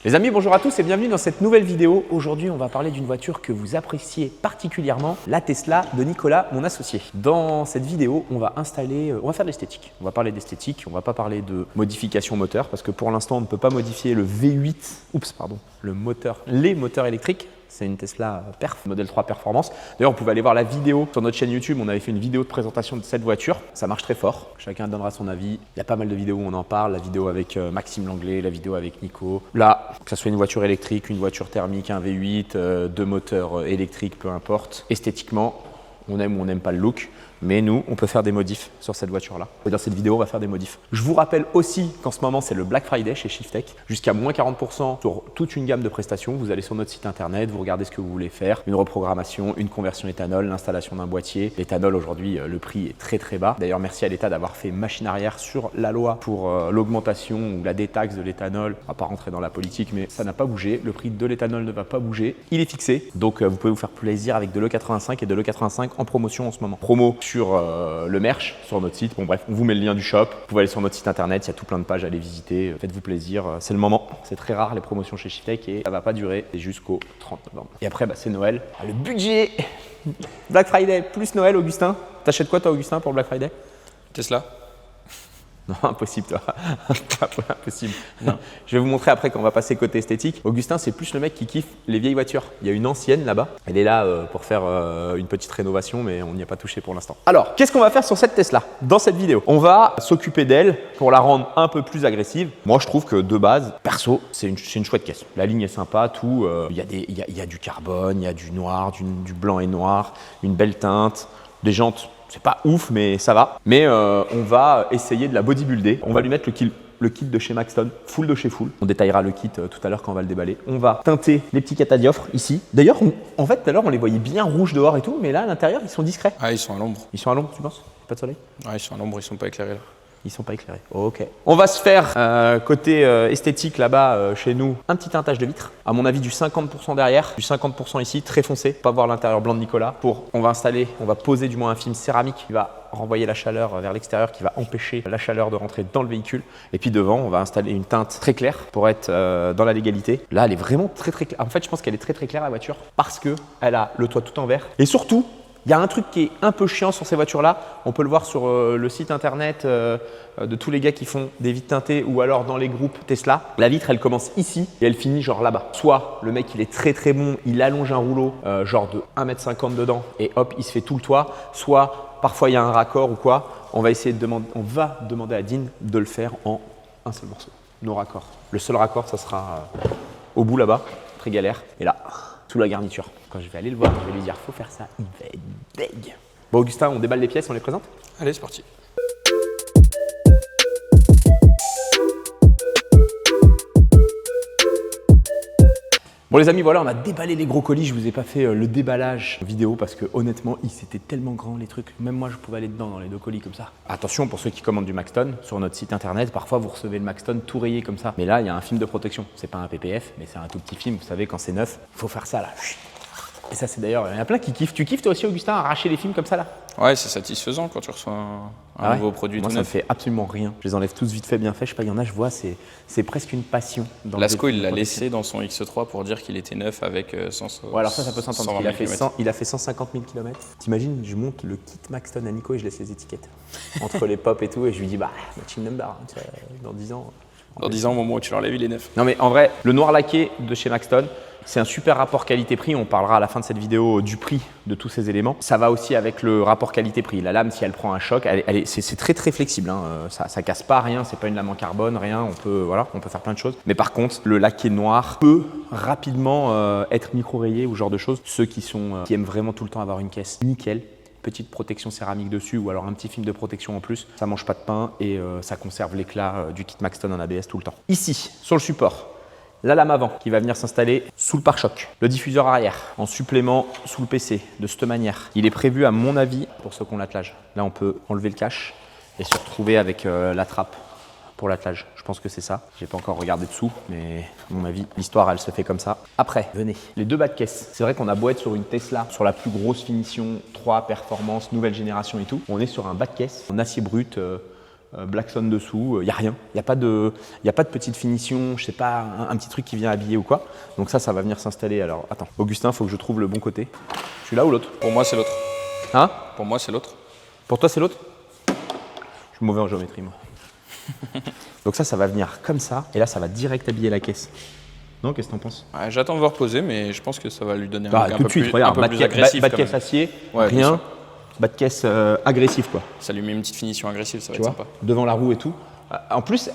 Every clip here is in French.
Les amis, bonjour à tous et bienvenue dans cette nouvelle vidéo. Aujourd'hui, on va parler d'une voiture que vous appréciez particulièrement, la Tesla de Nicolas, mon associé. Dans cette vidéo, on va faire de l'esthétique. On va parler d'esthétique, on va pas parler de modification moteur parce que pour l'instant, on ne peut pas modifier le V8, les moteurs électriques. C'est une Tesla Perf, modèle 3 Performance. D'ailleurs, vous pouvez aller voir la vidéo sur notre chaîne YouTube. On avait fait une vidéo de présentation de cette voiture. Ça marche très fort. Chacun donnera son avis. Il y a pas mal de vidéos où on en parle. La vidéo avec Maxime Langlais, la vidéo avec Nico. Là, que ce soit une voiture électrique, une voiture thermique, un V8, deux moteurs électriques, peu importe. Esthétiquement, on aime ou on n'aime pas le look. Mais nous, on peut faire des modifs sur cette voiture-là. Dans cette vidéo, on va faire des modifs. Je vous rappelle aussi qu'en ce moment, c'est le Black Friday chez Shiftech. Jusqu'à moins 40% sur toute une gamme de prestations. Vous allez sur notre site internet, vous regardez ce que vous voulez faire. Une reprogrammation, une conversion éthanol, l'installation d'un boîtier. L'éthanol, aujourd'hui, le prix est très très bas. D'ailleurs, merci à l'État d'avoir fait machine arrière sur la loi pour l'augmentation ou la détaxe de l'éthanol. On ne va pas rentrer dans la politique, mais ça n'a pas bougé. Le prix de l'éthanol ne va pas bouger. Il est fixé. Donc, vous pouvez vous faire plaisir avec de l'E85 et de l'E85 en promotion en ce moment. Promo sur le merch sur notre site. Bon bref, on vous met le lien du shop. Vous pouvez aller sur notre site internet, il y a tout plein de pages à aller visiter. Faites-vous plaisir, c'est le moment. C'est très rare les promotions chez Shiftech et ça va pas durer jusqu'au 30 novembre. Et après, c'est Noël. Le budget Black Friday plus Noël, Augustin. T'achètes quoi toi, Augustin, pour Black Friday? Tesla. Non, impossible toi. Impossible. Non. Je vais vous montrer après quand on va passer côté esthétique. Augustin, c'est plus le mec qui kiffe les vieilles voitures. Il y a une ancienne là-bas. Elle est là pour faire une petite rénovation, mais on n'y a pas touché pour l'instant. Alors, qu'est-ce qu'on va faire sur cette Tesla dans cette vidéo? On va s'occuper d'elle pour la rendre un peu plus agressive. Moi, je trouve que de base, perso, c'est une chouette caisse. La ligne est sympa, tout. Il y a du carbone, il y a du noir, du blanc et noir, une belle teinte, des jantes. C'est pas ouf, mais ça va. Mais on va essayer de la bodybuilder. On va lui mettre le kit de chez Maxton, full de chez full. On détaillera le kit tout à l'heure quand on va le déballer. On va teinter les petits catadioptres ici. D'ailleurs, en fait, tout à l'heure, on les voyait bien rouges dehors et tout, mais là, à l'intérieur, ils sont discrets. Ah, ils sont à l'ombre. Ils sont à l'ombre, tu penses? Pas de soleil? Ah, ils sont à l'ombre, ils sont pas éclairés là. Ils sont pas éclairés. Ok. On va se faire côté esthétique là-bas chez nous un petit teintage de vitre. À mon avis du 50% derrière, du 50% ici, très foncé. Pas voir l'intérieur blanc de Nicolas. On va poser du moins un film céramique qui va renvoyer la chaleur vers l'extérieur, qui va empêcher la chaleur de rentrer dans le véhicule. Et puis devant, on va installer une teinte très claire pour être dans la légalité. Là, elle est vraiment très très claire. En fait, je pense qu'elle est très très claire la voiture parce que elle a le toit tout en verre. Et surtout, il y a un truc qui est un peu chiant sur ces voitures-là. On peut le voir sur le site internet de tous les gars qui font des vitres teintées ou alors dans les groupes Tesla. La vitre, elle commence ici et elle finit genre là-bas. Soit le mec, il est très très bon, il allonge un rouleau genre de 1,50 m dedans et hop, il se fait tout le toit. Soit parfois il y a un raccord ou quoi. On va demander à Dean de le faire en un seul morceau. Nos raccords. Le seul raccord, ça sera au bout là-bas, très galère. Et là, sous la garniture. Quand je vais aller le voir, je vais lui dire faut faire ça, il va être deg. Bon Augustin, on déballe les pièces, on les présente? Allez, c'est parti. Bon les amis, voilà, on a déballé les gros colis. Je vous ai pas fait le déballage vidéo parce que honnêtement, c'était tellement grand les trucs. Même moi, je pouvais aller dedans dans les deux colis comme ça. Attention pour ceux qui commandent du Maxton sur notre site internet. Parfois, vous recevez le Maxton tout rayé comme ça. Mais là, il y a un film de protection. C'est pas un PPF, mais c'est un tout petit film. Vous savez, quand c'est neuf, il faut faire ça là. Et ça, c'est d'ailleurs, il y en a plein qui kiffent. Tu kiffes toi aussi, Augustin, arracher les films comme ça là? Ouais, c'est satisfaisant quand tu reçois un nouveau produit. Moi, ça me fait absolument rien. Je les enlève tous vite fait, bien fait. Je sais pas, il y en a, je vois, c'est presque une passion. Lasco, il l'a laissé dans son X3 pour dire qu'il était neuf avec 100. Ouais, alors ça peut s'entendre. Il a fait 150 000 km. T'imagines, je monte le kit Maxton à Nico et je laisse les étiquettes entre les pop et tout. Et je lui dis, matching number, hein, dans 10 ans. Dans 10 ans, au moment où tu l'enlèves, il est neuf. Non, mais en vrai, le noir laqué de chez Maxton, c'est un super rapport qualité-prix. On parlera à la fin de cette vidéo du prix de tous ces éléments. Ça va aussi avec le rapport qualité-prix. La lame, si elle prend un choc, c'est très très flexible. Hein. Ça casse pas rien. C'est pas une lame en carbone, rien. On peut faire plein de choses. Mais par contre, le laqué noir peut rapidement être micro-rayé ou ce genre de choses. Ceux qui aiment vraiment tout le temps avoir une caisse nickel, petite protection céramique dessus ou alors un petit film de protection en plus, ça mange pas de pain et ça conserve l'éclat du kit Maxton en ABS tout le temps. Ici, sur le support, la lame avant qui va venir s'installer sous le pare-choc. Le diffuseur arrière en supplément sous le PC de cette manière. Il est prévu à mon avis pour ceux qui ont l'attelage. Là on peut enlever le cache et se retrouver avec la trappe pour l'attelage. Je pense que c'est ça. J'ai pas encore regardé dessous, mais à mon avis, l'histoire, elle se fait comme ça. Après, venez, les deux bas de caisse. C'est vrai qu'on a beau être sur une Tesla, sur la plus grosse finition, 3 performance, nouvelle génération et tout. On est sur un bas de caisse en acier brut Blackstone dessous, il n'y a rien. Il n'y a pas de petite finition, je sais pas, un petit truc qui vient habiller ou quoi. Donc ça va venir s'installer. Alors attends, Augustin, il faut que je trouve le bon côté. Je suis là ou l'autre? Pour moi, c'est l'autre. Hein? Pour moi, c'est l'autre. Pour toi, c'est l'autre? Je suis mauvais en géométrie, moi. Donc ça va venir comme ça, et là, ça va direct habiller la caisse. Non, qu'est-ce que t'en penses? Ouais, j'attends de voir poser, mais je pense que ça va lui donner Bah, un tout peu de suite, plus, regarde, un peu plus agressif. bas de quand caisse même. acier, Ouais, bien rien. sûr. Bas de caisse agressif, quoi. Ça lui met une petite finition agressive, ça va Tu être vois, sympa. devant la roue et tout. En plus,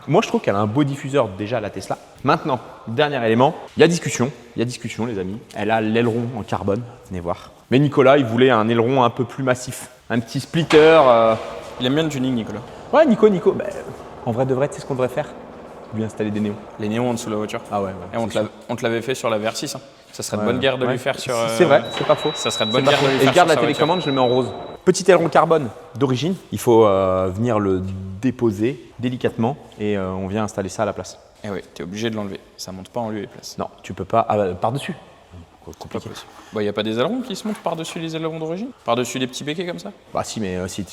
moi je trouve qu'elle a un beau diffuseur déjà, la Tesla. Maintenant, dernier élément, il y a discussion, les amis. Elle a l'aileron en carbone, venez voir. Mais Nicolas, il voulait un aileron un peu plus massif, un petit splitter. Il aime bien le tuning, Nicolas. Ouais, Nico, bah, en vrai de vrai, tu sais ce qu'on devrait faire? Lui installer des néons. Les néons en dessous de la voiture. Ah ouais, Et on te l'avait fait sur la VR6. Hein. Ça serait de bonne guerre de lui faire sur. C'est vrai, c'est pas faux. Ça serait de C'est bonne pas guerre faux. de lui Et faire je garde sur la sa télécommande, je le mets en rose. Petit aileron carbone d'origine, il faut venir le déposer délicatement et on vient installer ça à la place. voiture. Et oui, t'es obligé de l'enlever. Ça monte pas en lieu et place. Non, tu peux pas. Par-dessus. Compliqué. Bah, y a pas des ailerons qui se montent par-dessus les ailerons d'origine? Par-dessus les petits béquets comme ça? Bah si, mais si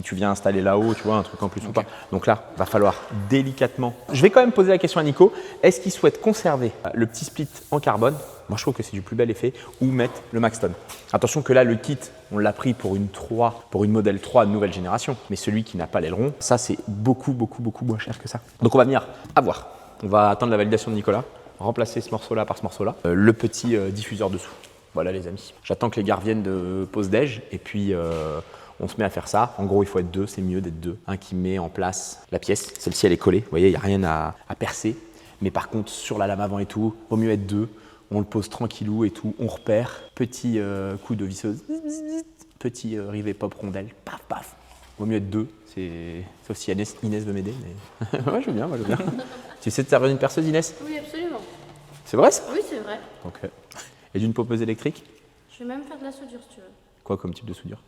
tu viens installer là-haut, tu vois, un truc en plus ou pas. Donc là, va falloir délicatement. Je vais quand même poser la question à Nico. Est-ce qu'il souhaite conserver le petit split en carbone? Moi, je trouve que c'est du plus bel effet. Ou mettre le Maxton. Attention que là, le kit, on l'a pris pour une modèle 3 de nouvelle génération. Mais celui qui n'a pas l'aileron, ça, c'est beaucoup moins cher que ça. Donc on va venir à voir. On va attendre la validation de Nicolas. Remplacer ce morceau-là par ce morceau-là. Le petit diffuseur dessous. Voilà les amis. J'attends que les gars viennent de pause déj et puis on se met à faire ça. En gros, il faut être deux, c'est mieux d'être deux. Un qui met en place la pièce. Celle-ci, elle est collée. Vous voyez, il n'y a rien à percer. Mais par contre, sur la lame avant et tout, vaut mieux être deux. On le pose tranquillou et tout. On repère. Petit coup de visseuse. Petit rivet pop rondelle. Paf, paf. Vaut mieux être deux. Sauf si Inès veut m'aider. Mais... ouais, je veux bien. Tu sais te servir d'une perceuse, Inès? Oui, absolument. C'est vrai ça? Oui, c'est vrai. Ok. Et d'une popeuse électrique? Je vais même faire de la soudure si tu veux. Quoi comme type de soudure?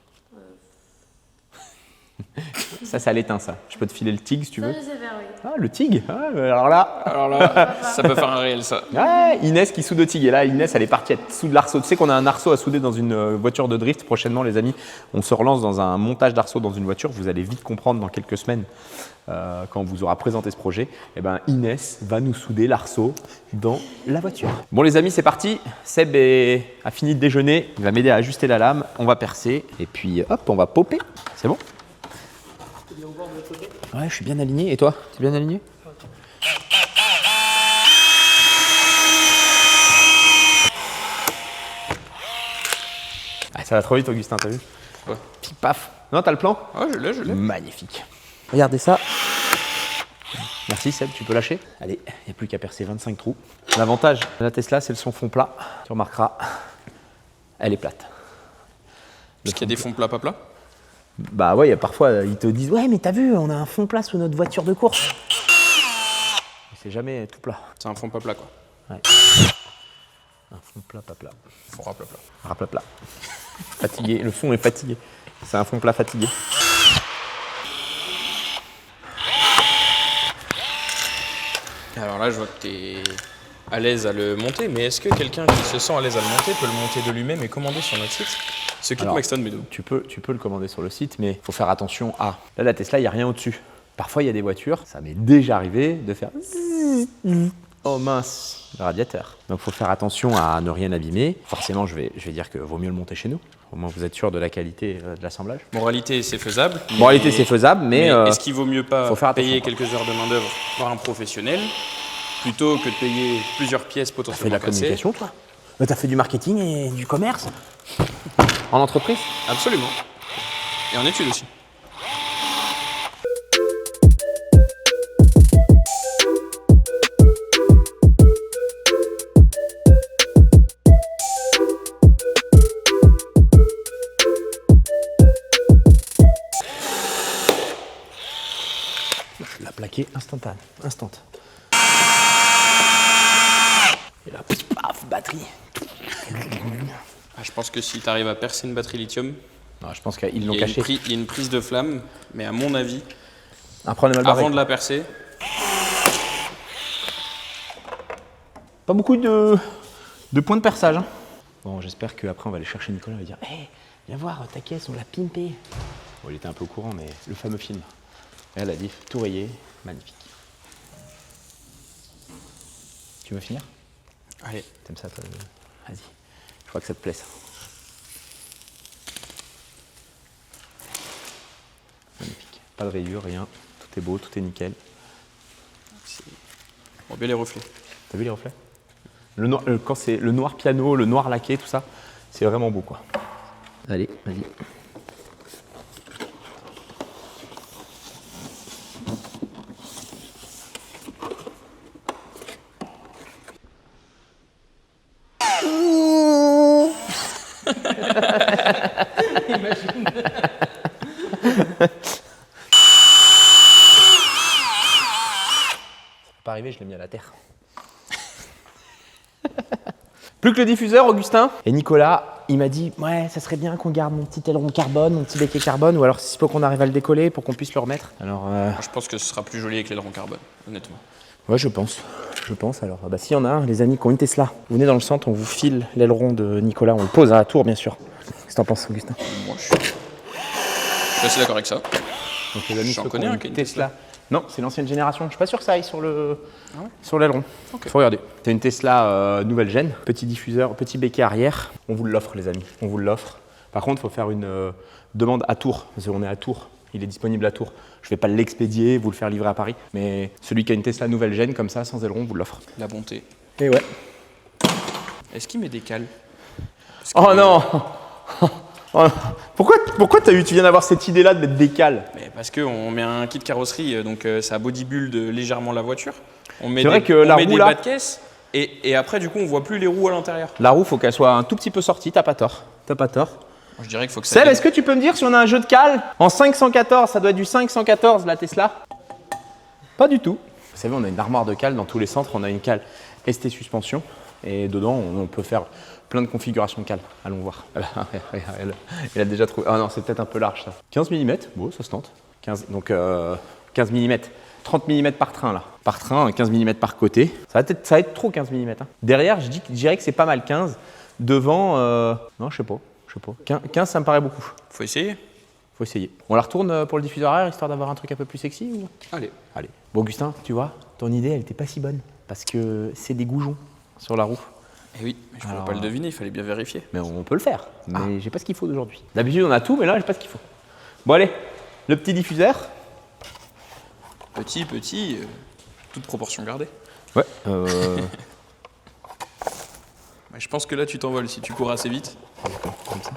Ça l'éteint ça. Je peux te filer le TIG si tu veux. Ça, je sais faire, oui. Ah, le TIG alors là, Ça peut faire un réel, ça. ah, Inès qui soude au TIG. Et là, Inès, elle est partie, elle soude l'arceau. Tu sais qu'on a un arceau à souder dans une voiture de drift prochainement, les amis. On se relance dans un montage d'arceau dans une voiture. Vous allez vite comprendre dans quelques semaines, quand on vous aura présenté ce projet. Eh ben, Inès va nous souder l'arceau dans la voiture. Bon, les amis, c'est parti. Seb a fini de déjeuner. Il va m'aider à ajuster la lame. On va percer. Et puis, hop, on va popper. C'est bon? Ouais, je suis bien aligné. Et toi, t'es bien aligné? Ah, ça va trop vite, Augustin, t'as vu? Ouais. Pif paf. Non, t'as le plan? Ouais, je l'ai. Magnifique. Regardez ça. Merci Seb, tu peux lâcher. Allez, il n'y a plus qu'à percer 25 trous. L'avantage de la Tesla, c'est son fond plat. Tu remarqueras, elle est plate. Parce qu'il y a des fonds plats, pas plats? Bah ouais, parfois ils te disent ouais mais t'as vu, on a un fond plat sous notre voiture de course. C'est jamais tout plat. C'est un fond pas plat, quoi. Ouais. Un fond plat, pas plat. Fond ras plat. Plat, plat. Fatigué, le fond est fatigué. C'est un fond plat fatigué. Alors là, je vois que t'es à l'aise à le monter, mais est-ce que quelqu'un qui se sent à l'aise à le monter peut le monter de lui-même et commander sur notre site? Ce kit Alors, Maxton Meadow. Tu peux le commander sur le site, mais il faut faire attention à... Là, la Tesla, il n'y a rien au-dessus. Parfois, il y a des voitures, ça m'est déjà arrivé de faire... Oh mince, le radiateur. Donc, il faut faire attention à ne rien abîmer. Forcément, je vais dire que vaut mieux le monter chez nous. Au moins, vous êtes sûr de la qualité de l'assemblage. Moralité, c'est faisable. Moralité, c'est faisable, mais est-ce qu'il vaut mieux pas faut faire payer attention. quelques heures de main-d'œuvre par un professionnel plutôt que de payer plusieurs pièces T'as fait de potentiellement la cassées? communication, toi? T'as fait du marketing et du commerce? En entreprise? Absolument. Et en études aussi. La plaquer instant. Et là, paf, batterie. Ah, je pense que si tu arrives à percer une batterie lithium, Non, je pense qu'ils l'ont il y a caché. il y a une prise de flamme, mais à mon avis, Un problème mal barré. avant de la percer, Pas beaucoup de points de perçage. Hein. Bon, j'espère qu'après on va aller chercher Nicolas et va dire hey, viens voir ta caisse, on l'a pimpé. Bon, il était un peu au courant, mais le fameux film. Et la diff, tout rayé, magnifique. Tu veux finir? Allez. T'aimes ça, toi? Vas-y. Je crois que ça te plaît, ça. Magnifique. Pas de rayures, rien. Tout est beau, tout est nickel. On voit bien les reflets. T'as vu les reflets? Le noir, quand c'est le noir piano, le noir laqué, tout ça, c'est vraiment beau, quoi. Allez, vas-y. Imagine. Ça peut pas arriver, je l'ai mis à la terre. Plus que le diffuseur, Augustin. Et Nicolas, il m'a dit, ouais, ça serait bien qu'on garde mon petit aileron carbone, mon petit béquet carbone, ou alors s'il faut qu'on arrive à le décoller pour qu'on puisse le remettre. Alors, Je pense que ce sera plus joli avec l'aileron carbone, honnêtement. ouais, je pense. Alors, bah, s'il y en a un, les amis qui ont une Tesla, vous venez dans le centre, on vous file l'aileron de Nicolas, on le pose à la tour, bien sûr. Qu'est-ce que t'en penses, Augustin? Moi, je suis assez d'accord avec ça. Donc, les amis, J'en ceux connais qui ont un qui a une Tesla. Non, c'est l'ancienne génération. Je suis pas sûr que ça aille sur le sur l'aileron. Ok. Faut regarder. T'as une Tesla nouvelle gêne, petit diffuseur, petit béquet arrière. On vous l'offre, les amis. On vous l'offre. Par contre, il faut faire une demande à Tours. Parce qu'on est à Tours. Il est disponible à Tours. Je vais pas l'expédier, vous le faire livrer à Paris. Mais celui qui a une Tesla nouvelle gêne comme ça, sans aileron, vous l'offre. La bonté. Et ouais. Est-ce qu'il met des cales? Oh non. Oh, pourquoi tu viens d'avoir cette idée-là de mettre des cales? Mais parce qu'on met un kit carrosserie, donc ça bodybuild légèrement la voiture. On met C'est vrai que on la met roue des là- bas de caisse et après du coup on voit plus les roues à l'intérieur. La roue, faut qu'elle soit un tout petit peu sortie. T'as pas tort. Moi, je dirais qu'il faut que ça. Seb, est-ce que tu peux me dire si on a un jeu de cales en 514? Ça doit être du 514 la Tesla? Pas du tout. Vous savez, on a une armoire de cales dans tous les centres. On a une cale ST suspension et dedans on peut faire plein de configurations de cales. Allons voir. Elle a déjà trouvé. Ah non, c'est peut-être un peu large ça. 15 mm, bon, ça se tente. 15 mm. 30 mm par train là. Par train, 15 mm par côté. Ça va être trop 15 mm. Hein. Derrière, je dirais que c'est pas mal 15. Devant, non, je sais pas. 15, ça me paraît beaucoup. Faut essayer. Faut essayer. On la retourne pour le diffuseur arrière histoire d'avoir un truc un peu plus sexy ou... Allez. Bon, Augustin, tu vois, ton idée, elle était pas si bonne. Parce que c'est des goujons sur la roue. Eh oui, mais je ne Alors, pouvais pas le deviner, il fallait bien vérifier. Mais on peut le faire. Mais j'ai pas ce qu'il faut d'aujourd'hui. D'habitude, on a tout, mais là, j'ai pas ce qu'il faut. Bon, allez, le petit diffuseur. Petit, toute proportion gardée. Ouais. Ouais, je pense que là tu t'envoles si tu cours assez vite. Comme ça.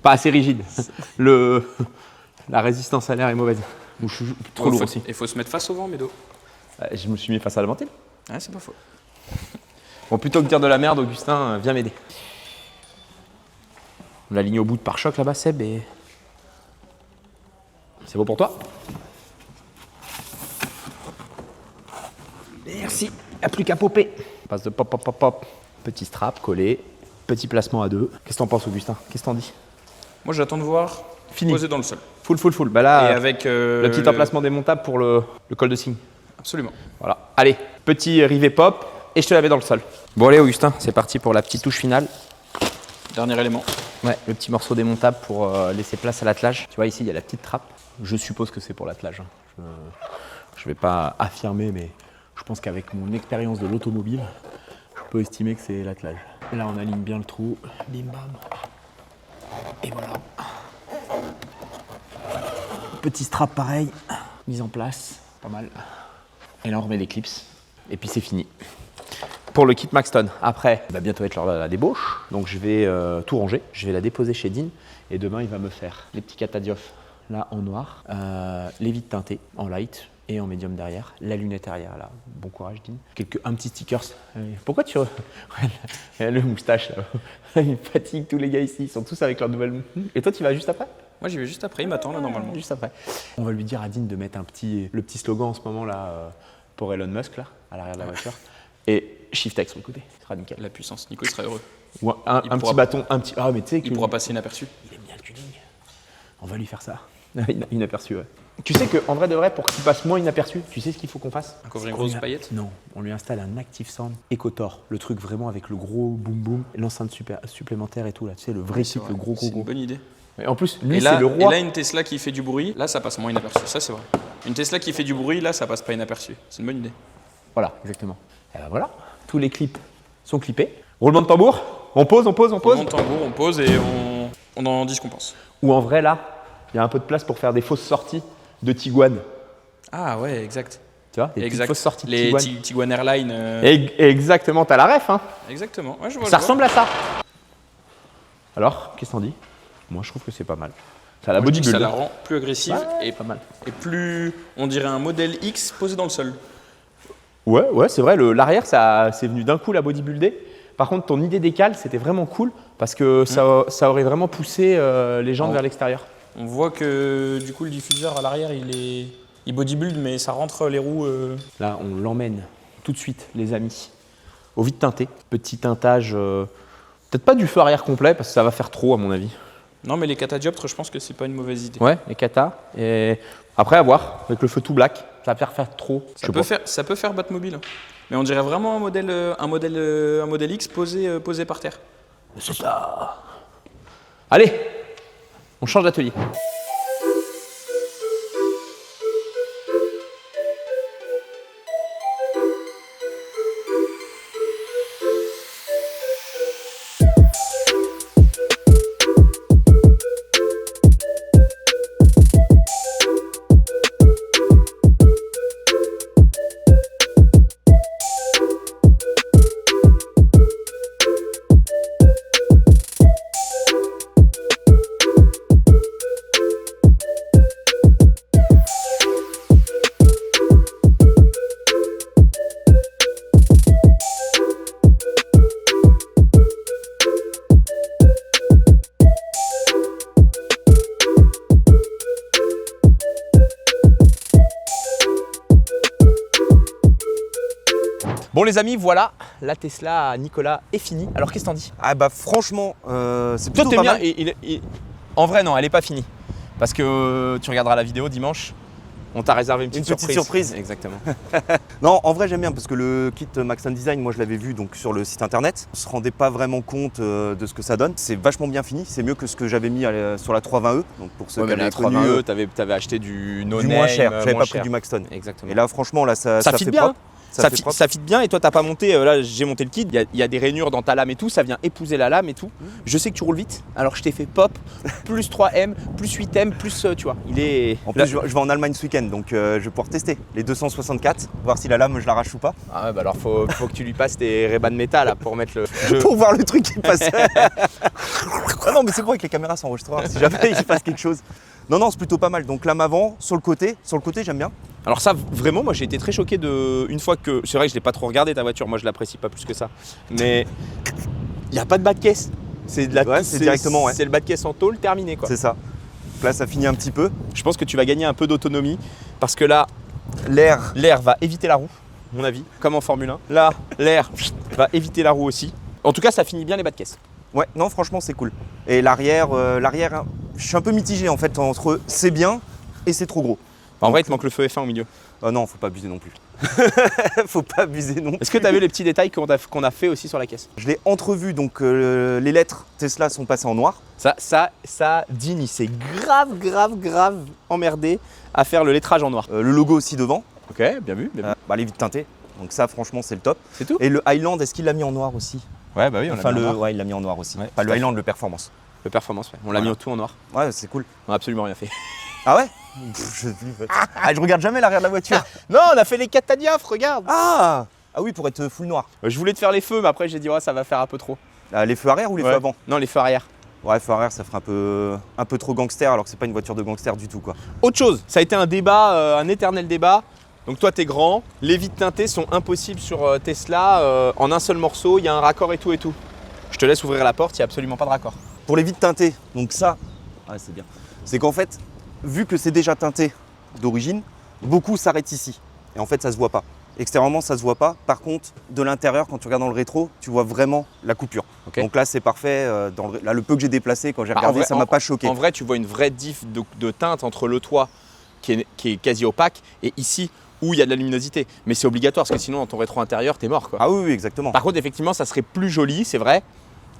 Pas assez rigide. La résistance à l'air est mauvaise. Ou je suis trop lourd aussi. Il faut se mettre face au vent, Médo. Je me suis mis face à la ventile. Ah, c'est pas faux. Bon, plutôt que de dire de la merde, Augustin, viens m'aider. On l'a ligne au bout de pare-choc là-bas, Seb, et... C'est bon pour toi? Merci, il n'y a plus qu'à popper. Passe de pop, pop, pop, pop. Petit strap collé, petit placement à deux. Qu'est-ce que t'en penses, Augustin? Qu'est-ce que t'en dis? Moi j'attends de voir Fini. poser dans le sol. Full. Bah là, Et avec le petit emplacement démontable pour le col de cygne. Absolument. Voilà. Allez, petit rivet pop, et je te la mets dans le sol. Bon allez, Augustin, c'est parti pour la petite touche finale. Dernier élément. Ouais, le petit morceau démontable pour laisser place à l'attelage. Tu vois, ici, il y a la petite trappe. Je suppose que c'est pour l'attelage. Hein. Je vais pas affirmer, mais je pense qu'avec mon expérience de l'automobile, je peux estimer que c'est l'attelage. Et là, on aligne bien le trou. Bim bam. Et voilà. Petit strap pareil, mise en place. Pas mal. Et là, on remet les clips. Et puis, c'est fini. Pour le kit Maxton, après, il va bientôt être l'heure de la débauche, donc je vais tout ranger, je vais la déposer chez Dean, et demain il va me faire les petits catadiophes là en noir, les vitres teintées en light et en médium derrière, la lunette arrière là, bon courage Dean, un petit stickers. Pourquoi tu... le moustache là, il fatigue tous les gars ici, ils sont tous avec leur nouvelle... Et toi tu vas juste après? Moi j'y vais juste après, il m'attend là normalement. Juste après. On va lui dire à Dean de mettre le petit slogan en ce moment là, pour Elon Musk là, à l'arrière de la voiture. Et Shift X sur le côté, ce sera nickel. La puissance, Nico il sera heureux. Ou un petit bâton, un petit. Ah, mais tu sais que. Il pourra passer inaperçu. Il aime bien le tuning. On va lui faire ça. Inaperçu, ouais. Tu sais qu'en vrai de vrai, pour qu'il passe moins inaperçu, tu sais ce qu'il faut qu'on fasse? Un couvre-une grosse paillette? Non, on lui installe un Active Sound Ecotor. Le truc vraiment avec le gros boom boom, l'enceinte supplémentaire et tout là. Tu sais, le vrai truc, le gros C'est une bonne idée. Et en plus, Et lui, là, c'est le et roi. là, une Tesla qui fait du bruit, là, ça passe moins inaperçu. Ça, c'est vrai. Une Tesla qui fait du bruit, là, ça passe pas inaperçu. C'est une bonne idée. Voilà, exactement. Et ben voilà, tous les clips sont clippés. Roulement de tambour, on pose. On monte tambour, on pose et on en dit ce qu'on pense. Ou en vrai, là, il y a un peu de place pour faire des fausses sorties de Tiguan. Ah ouais, exact. Tu vois, des petites fausses sorties de Les Tiguan. Tiguan Airlines. Exactement, t'as la ref, hein. Exactement. Ouais, je vois. Ça ressemble à ça. Alors, qu'est-ce qu'on dit? Moi, je trouve que c'est pas mal. Ça a la Moi, je dis que bodybuild. ça la rend plus agressive Ouais, et, pas mal. et plus, on dirait un modèle X posé dans le sol. Ouais, c'est vrai, l'arrière, c'est venu d'un coup la bodybuilder. Par contre, ton idée d'écale, c'était vraiment cool parce que ça aurait vraiment poussé les jambes vers l'extérieur. On voit que du coup le diffuseur à l'arrière il bodybuild mais ça rentre les roues. Là, on l'emmène tout de suite, les amis, au vide teinté. Petit teintage, peut-être pas du feu arrière complet parce que ça va faire trop à mon avis. Non mais les catadioptres je pense que c'est pas une mauvaise idée. Ouais, les kata. Et après, à voir, avec le feu tout black, ça va faire trop. Ça peut faire Batmobile. Mais on dirait vraiment un modèle X posé par terre. C'est ça. Allez, on change d'atelier. Bon les amis, voilà, la Tesla à Nicolas est finie. Alors qu'est-ce que t'en dis? Ah bah franchement, c'est Toi plutôt t'aimes pas bien mal. En vrai non, elle est pas finie. Parce que tu regarderas la vidéo dimanche, on t'a réservé une petite surprise. Exactement. Non, en vrai j'aime bien parce que le kit Maxon Design, moi je l'avais vu donc sur le site internet. On se rendait pas vraiment compte de ce que ça donne. C'est vachement bien fini, c'est mieux que ce que j'avais mis sur la 320e. Donc pour ceux qui avaient connu, 320e, t'avais acheté du no du name, moins cher, j'avais pas cher. pris du Maxton. Exactement. Et là franchement là ça ça fit fait bien. propre. Ça fit bien et toi t'as pas monté, là j'ai monté le kit, il y a des rainures dans ta lame et tout, ça vient épouser la lame et tout. Je sais que tu roules vite, alors je t'ai fait pop, plus 3M, plus 8M, plus tu vois, il est... En plus je vais en Allemagne ce week-end donc je vais pouvoir tester les 264, voir si la lame je l'arrache ou pas. Ah ouais, bah alors faut que tu lui passes tes Ray-Ban Meta là pour mettre le... Pour voir le truc qui passe. Ah non mais c'est bon avec les caméras ça enregistrera si jamais il se passe quelque chose. Non, c'est plutôt pas mal. Donc lame avant, sur le côté j'aime bien. Alors ça vraiment moi j'ai été très choqué une fois que... C'est vrai que je l'ai pas trop regardé ta voiture, moi je l'apprécie pas plus que ça. Mais il n'y a pas de bas de caisse. C'est de la... Ouais, c'est directement, ouais. C'est le bas de caisse en tôle terminé quoi. C'est ça. Donc là ça finit un petit peu. Je pense que tu vas gagner un peu d'autonomie parce que là L'air. l'air va éviter la roue, à mon avis, comme en Formule 1. Là l'air va éviter la roue aussi. En tout cas ça finit bien les bas de caisse. Ouais, non franchement c'est cool. Et l'arrière, hein, je suis un peu mitigé en fait entre c'est bien et c'est trop gros. En vrai il te manque le feu F1 au milieu. Non, faut pas abuser non plus. Faut pas abuser non plus. Est-ce que tu as vu les petits détails qu'on a fait aussi sur la caisse? Je l'ai entrevu, donc les lettres Tesla sont passées en noir. Ça Dean il s'est grave emmerdé à faire le lettrage en noir. Le logo aussi devant. Ok, bien vu. Les vitres teintées. Donc ça franchement c'est le top. C'est tout? Et le Highland, est-ce qu'il l'a mis en noir aussi? Ouais, bah oui, on l'a mis en noir. Ouais, il l'a mis en noir aussi. Ouais, Pas tout le à Highland, le Performance. Le Performance, ouais. On l'a mis tout en noir. Ouais, c'est cool. On a absolument rien fait. Ah ouais? Je regarde jamais l'arrière de la voiture. Non, on a fait les catadioptres, regarde. Ah oui, pour être full noir. Je voulais te faire les feux, mais après j'ai dit, ouais, ça va faire un peu trop. Les feux arrière ou les Ouais. feux avant? Non, les feux arrière. Ouais, feux arrière, ça ferait un peu trop gangster, alors que c'est pas une voiture de gangster du tout, quoi. Autre chose, ça a été un débat, un éternel débat. Donc toi t'es grand, les vitres teintées sont impossibles sur Tesla en un seul morceau, il y a un raccord et tout et tout. Je te laisse ouvrir la porte, il n'y a absolument pas de raccord. Pour les vitres teintées, donc ça, c'est bien. C'est qu'en fait, vu que c'est déjà teinté d'origine, beaucoup s'arrêtent ici. Et en fait, ça se voit pas. Extérieurement, ça se voit pas. Par contre, de l'intérieur, quand tu regardes dans le rétro, tu vois vraiment la coupure. Okay. Donc là, c'est parfait. Là, le peu que j'ai déplacé, quand j'ai regardé, ça m'a pas choqué. En vrai, tu vois une vraie diff de teinte entre le toit qui est quasi opaque et ici où il y a de la luminosité. Mais c'est obligatoire parce que sinon dans ton rétro intérieur, t'es mort quoi. Ah oui, oui, exactement. Par contre, effectivement, ça serait plus joli, c'est vrai,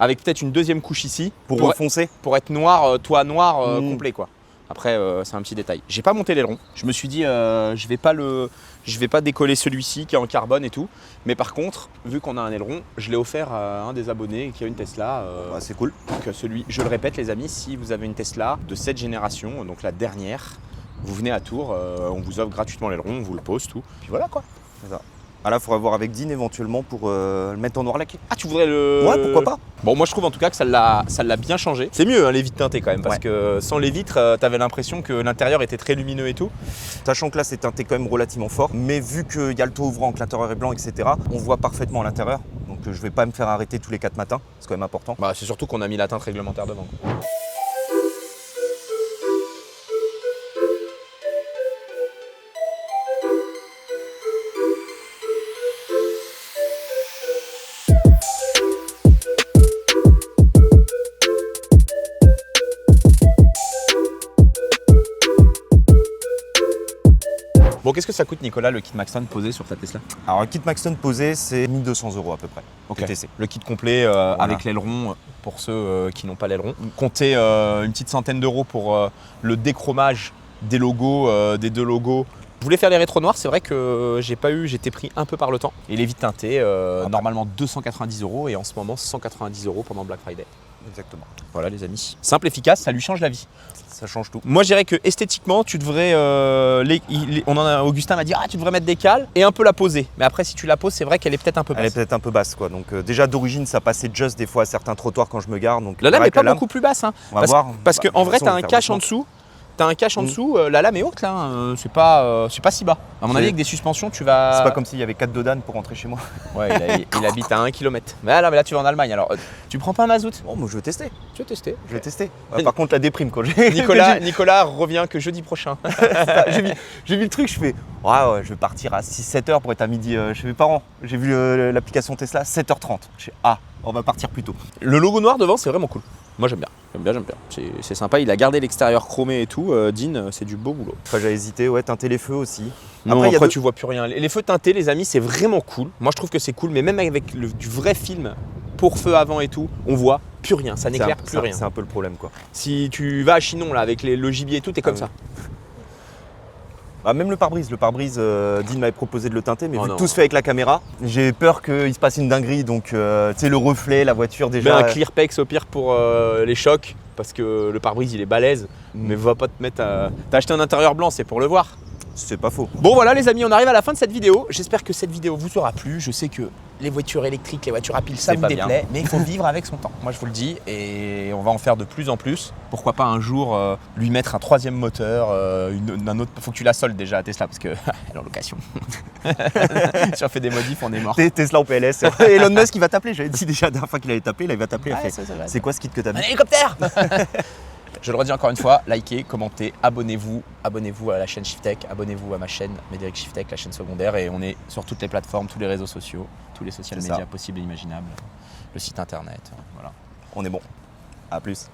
avec peut-être une deuxième couche ici Pour refoncer. pour être noir, toit noir complet quoi. Après, c'est un petit détail. J'ai pas monté l'aileron. Je me suis dit, je vais pas décoller celui-ci qui est en carbone et tout. Mais par contre, vu qu'on a un aileron, je l'ai offert à un des abonnés qui a une Tesla. Ouais, c'est cool. Donc je le répète les amis, si vous avez une Tesla de cette génération, donc la dernière, vous venez à Tours, on vous offre gratuitement l'aileron, on vous le pose tout. Puis voilà quoi. C'est ça. Ah là, il faudra voir avec Dean éventuellement pour le mettre en noir laqué. Ah, tu voudrais le... Ouais, pourquoi pas. Bon, moi je trouve en tout cas que ça l'a bien changé. C'est mieux hein, les vitres teintées quand même, parce Ouais. que sans les vitres, t'avais l'impression que l'intérieur était très lumineux et tout. Sachant que là, c'est teinté quand même relativement fort. Mais vu qu'il y a le toit ouvrant, que l'intérieur est blanc, etc., on voit parfaitement à l'intérieur. Donc je vais pas me faire arrêter tous les 4 matins. C'est quand même important. Bah, c'est surtout qu'on a mis la teinte réglementaire devant. Quoi. Bon, qu'est-ce que ça coûte, Nicolas, le kit Maxton posé sur ta Tesla? Alors, un kit Maxton posé, c'est 1 200 € à peu près. TTC. Le kit complet avec l'aileron, pour ceux qui n'ont pas l'aileron. Comptez une petite centaine d'euros pour le déchromage des logos, des deux logos. Je voulais faire les rétros noirs, c'est vrai que j'ai pas eu, j'étais pris un peu par le temps. Et les vitres teintées, normalement 290 € et en ce moment 190 € pendant Black Friday. Exactement. Voilà les amis. Simple, efficace, ça lui change la vie. Ça change tout. Moi je dirais que esthétiquement tu devrais, Augustin m'a dit tu devrais mettre des cales et un peu la poser. Mais après si tu la poses c'est vrai qu'elle est peut-être un peu basse. Elle est peut-être un peu basse quoi. Donc déjà d'origine ça passait just des fois à certains trottoirs quand je me gare. Donc La lame vrai est que pas la lame, beaucoup plus basse. Hein. on va voir. Parce Bah, qu'en de vrai toute t'as façon, on un va faire cache en doucement. dessous. T'as un cache en dessous, la lame est haute là, c'est pas si bas. À mon C'est- avis avec des suspensions tu vas... C'est pas comme s'il y avait 4 dodanes pour rentrer chez moi. Ouais il habite à 1 km. Mais là tu vas en Allemagne alors tu prends pas un mazout. Bon, moi je vais tester. Tu veux tester. Je vais tester. Par contre la déprime quand j'ai. Nicolas revient que jeudi prochain. J'ai vu le truc, je fais ouais, je vais partir à 6-7 heures pour être à midi chez mes parents. J'ai vu l'application Tesla 7h30. Je fais on va partir plus tôt. Le logo noir devant c'est vraiment cool. Moi j'aime bien. C'est sympa, il a gardé l'extérieur chromé et tout. Dean, c'est du beau boulot. Après j'ai hésité, teinter les feux aussi. Non, Après, il y a après deux- tu vois plus rien. Les feux teintés, les amis, c'est vraiment cool. Moi je trouve que c'est cool, mais même avec du vrai film pour feu avant et tout, on voit plus rien, ça n'éclaire plus rien. C'est un peu le problème quoi. Si tu vas à Chinon là avec le gibier et tout, t'es comme ça. Même le pare-brise, Dean m'avait proposé de le teinter, mais Oh vu non. que tout se fait avec la caméra, j'ai peur qu'il se passe une dinguerie, donc tu sais le reflet, la voiture Mets déjà. un Clearpex au pire pour les chocs, parce que le pare-brise il est balèze, mais va pas te mettre à... T'as acheté un intérieur blanc, c'est pour le voir. C'est pas faux. Bon voilà les amis, on arrive à la fin de cette vidéo. J'espère que cette vidéo vous aura plu. Je sais que les voitures électriques, les voitures à pile, ça C'est vous pas déplaît, mais il faut vivre avec son temps. Moi je vous le dis, et on va en faire de plus en plus. Pourquoi pas un jour lui mettre un troisième moteur, un autre. Faut que tu la soldes déjà à Tesla parce que elle est en location. Si on fait des modifs, on est mort. Tesla en PLS. Elon Musk il va t'appeler, j'avais dit déjà la dernière fois qu'il allait t'appeler, là il va t'appeler. Ouais, il fait, c'est vrai. c'est quoi ce kit que t'as Un mis? hélicoptère. Je le redis encore une fois, likez, commentez, abonnez-vous à la chaîne Shiftech, abonnez-vous à ma chaîne Médéric Shiftech, la chaîne secondaire, et on est sur toutes les plateformes, tous les réseaux sociaux, tous les social C'est médias ça. possibles et imaginables, le site internet, voilà. On est bon. À plus.